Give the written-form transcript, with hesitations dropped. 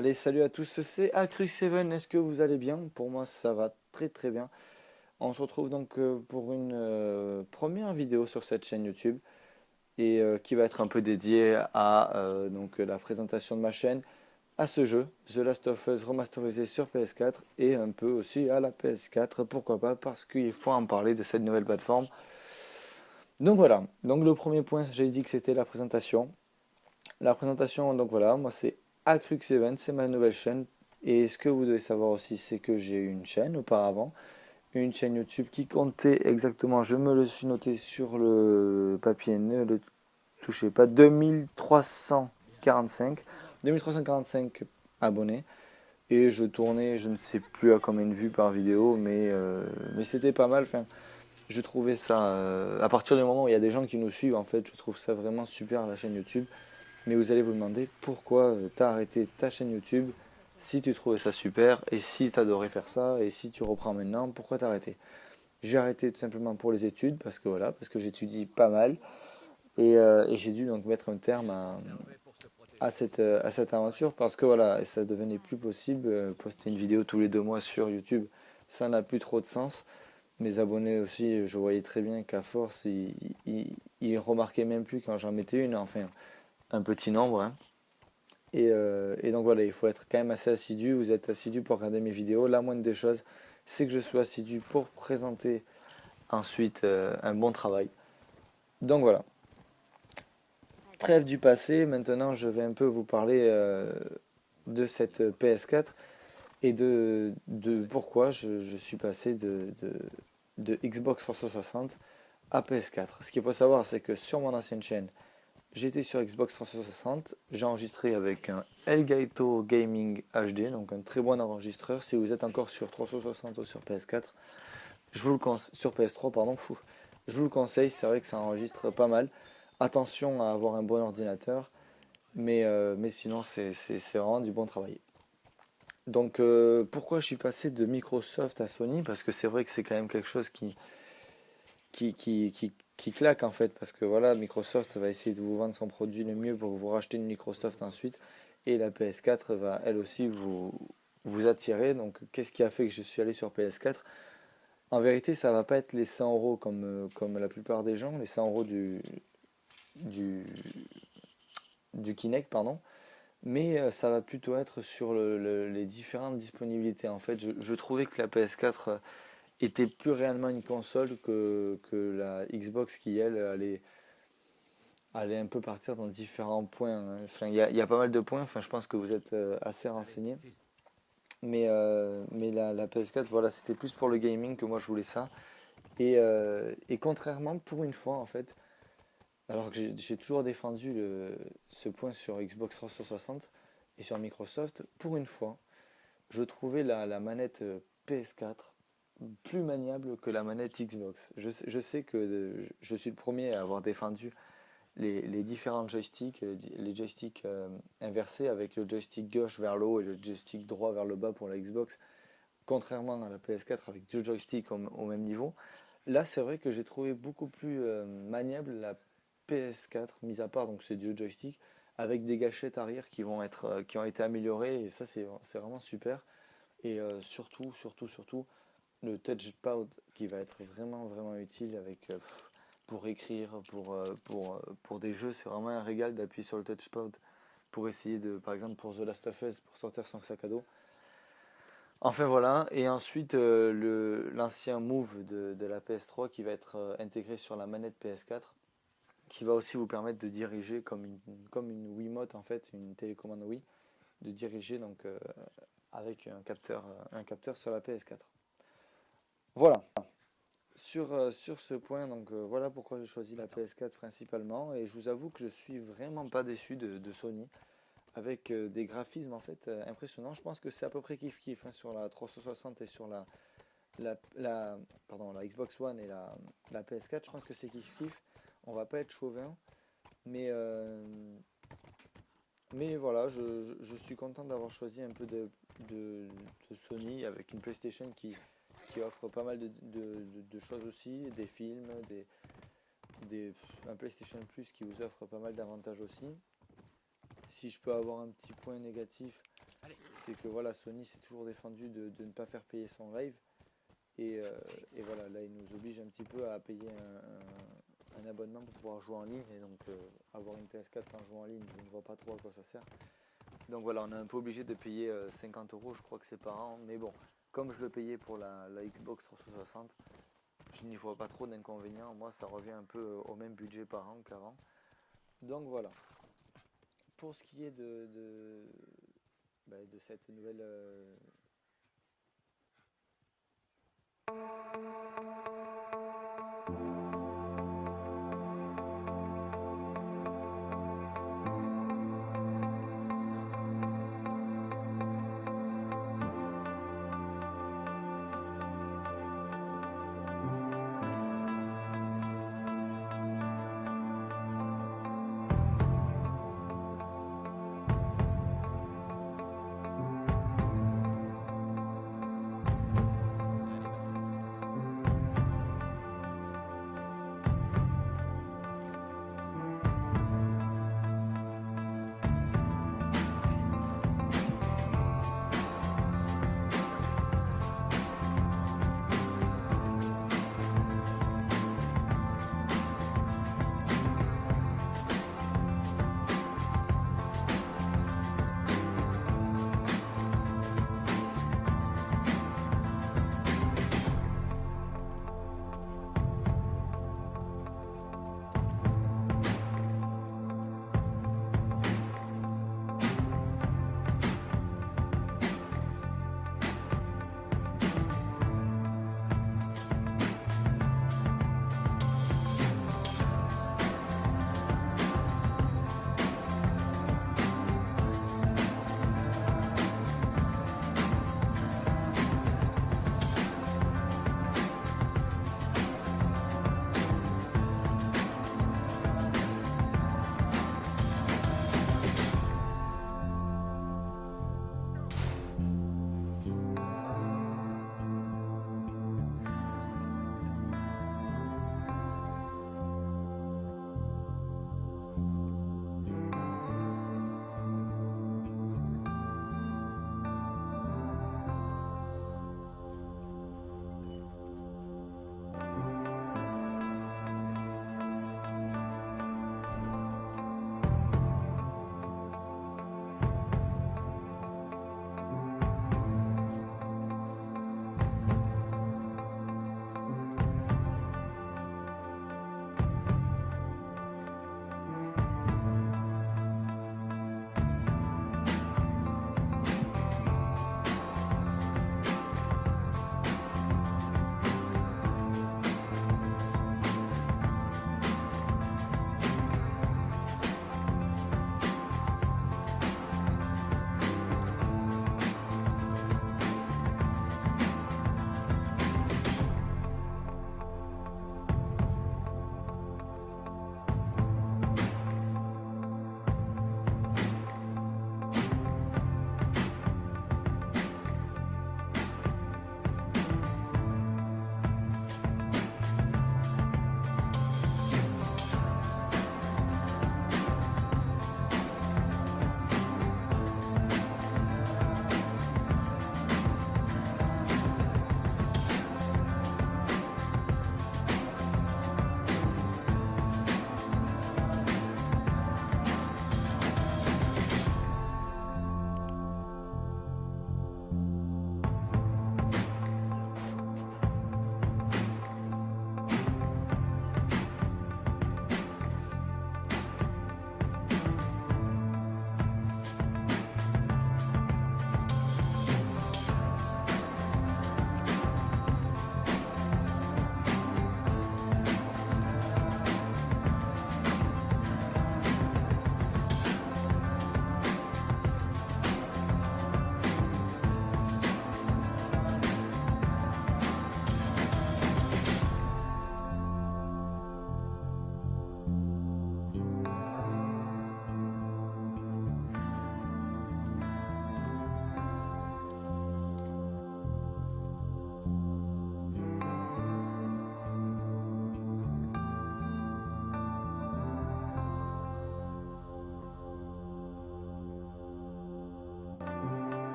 Allez, salut à tous, c'est Acru7, est-ce que vous allez bien? Pour moi, ça va très très bien. On se retrouve donc pour une première vidéo sur cette chaîne YouTube et qui va être un peu dédiée à la présentation de ma chaîne, à ce jeu, The Last of Us remasterisé sur PS4 et un peu aussi à la PS4, pourquoi pas, parce qu'il faut en parler de cette nouvelle plateforme. Donc voilà, donc le premier point, j'ai dit que c'était la présentation. La présentation, donc voilà, moi c'est Acrux7, c'est ma nouvelle chaîne. Et ce que vous devez savoir aussi, c'est que j'ai eu une chaîne auparavant, une chaîne YouTube qui comptait exactement, je me le suis noté sur le papier, ne le touchez pas, 2345 abonnés. Et je tournais, je ne sais plus à combien de vues par vidéo, mais c'était pas mal. Enfin, je trouvais ça, à partir du moment où il y a des gens qui nous suivent, en fait, je trouve ça vraiment super la chaîne YouTube. Mais vous allez vous demander pourquoi tu as arrêté ta chaîne YouTube si tu trouvais ça super et si tu adorais faire ça et si tu reprends maintenant, pourquoi t'as arrêté? J'ai arrêté tout simplement pour les études parce que voilà, parce que j'étudie pas mal et j'ai dû donc mettre un terme à cette aventure parce que voilà, ça devenait plus possible. Poster une vidéo tous les 2 mois sur YouTube, ça n'a plus trop de sens. Mes abonnés aussi, je voyais très bien qu'à force, ils remarquaient même plus quand j'en mettais une, enfin un petit nombre, hein. Et donc voilà, il faut être quand même assez assidu. Vous êtes assidu pour regarder mes vidéos. La moindre des choses, c'est que je sois assidu pour présenter ensuite un bon travail. Donc voilà, trêve du passé. Maintenant, je vais un peu vous parler de cette PS4 et de pourquoi je suis passé de Xbox 360 à PS4. Ce qu'il faut savoir, c'est que sur mon ancienne chaîne, j'étais sur Xbox 360, j'ai enregistré avec un Elgato Gaming HD, donc un très bon enregistreur. Si vous êtes encore sur 360 ou sur PS4, sur PS3, pardon, je vous le conseille, c'est vrai que ça enregistre pas mal. Attention à avoir un bon ordinateur, mais sinon c'est vraiment du bon travail. Donc pourquoi je suis passé de Microsoft à Sony? Parce que c'est vrai que c'est quand même quelque chose qui claque en fait, parce que voilà, Microsoft va essayer de vous vendre son produit le mieux pour que vous rachetez une Microsoft ensuite, et la PS4 va elle aussi vous attirer. Donc qu'est-ce qui a fait que je suis allé sur PS4? En vérité, ça va pas être les 100 euros comme la plupart des gens, les 100 euros du, du Kinect, pardon, mais ça va plutôt être sur les différentes disponibilités. En fait, je trouvais que la PS4 était plus réellement une console que la Xbox qui, elle, allait un peu partir dans différents points, hein. Enfin, il y a pas mal de points, enfin, je pense que vous êtes assez renseigné. Mais la PS4, voilà, c'était plus pour le gaming que moi je voulais ça. Et contrairement, pour une fois, en fait, alors que j'ai toujours défendu ce point sur Xbox 360 et sur Microsoft, pour une fois, je trouvais la manette PS4 plus maniable que la manette Xbox. Je sais que je suis le premier à avoir défendu les différents joysticks, les joysticks inversés avec le joystick gauche vers le haut et le joystick droit vers le bas pour la Xbox, contrairement à la PS4 avec deux joysticks au même niveau. Là, c'est vrai que j'ai trouvé beaucoup plus maniable la PS4, mis à part donc ces deux joysticks, avec des gâchettes arrière qui ont été améliorées, et ça, c'est vraiment super. Et surtout, le touchpad qui va être vraiment, vraiment utile pour écrire, pour des jeux, c'est vraiment un régal d'appuyer sur le touchpad pour essayer par exemple, pour The Last of Us, pour sortir son sac à dos. Enfin voilà, et ensuite l'ancien Move de la PS3 qui va être intégré sur la manette PS4, qui va aussi vous permettre de diriger comme une Wiimote en fait, une télécommande Wii, de diriger donc avec un capteur sur la PS4. Voilà, sur ce point, donc voilà pourquoi j'ai choisi la PS4 principalement, et je vous avoue que je suis vraiment pas déçu de Sony, avec des graphismes en fait impressionnants. Je pense que c'est à peu près kiff-kiff, hein, sur la 360 et sur la, la, la Xbox One et la PS4, je pense que c'est kiff-kiff. On va pas être chauvin, mais, euh, mais voilà, je suis content d'avoir choisi un peu de Sony avec une PlayStation qui offre pas mal de choses aussi, des films, un PlayStation Plus qui vous offre pas mal d'avantages aussi. Si je peux avoir un petit point négatif, c'est que voilà, Sony s'est toujours défendu de ne pas faire payer son live. Et voilà, là, il nous oblige un petit peu à payer un abonnement pour pouvoir jouer en ligne. Et donc, avoir une PS4 sans jouer en ligne, je ne vois pas trop à quoi ça sert. Donc voilà, on est un peu obligé de payer 50 euros, je crois que c'est par an. Mais bon, comme je le payais pour la Xbox 360, je n'y vois pas trop d'inconvénients. Moi, ça revient un peu au même budget par an qu'avant. Donc voilà. Pour ce qui est de cette nouvelle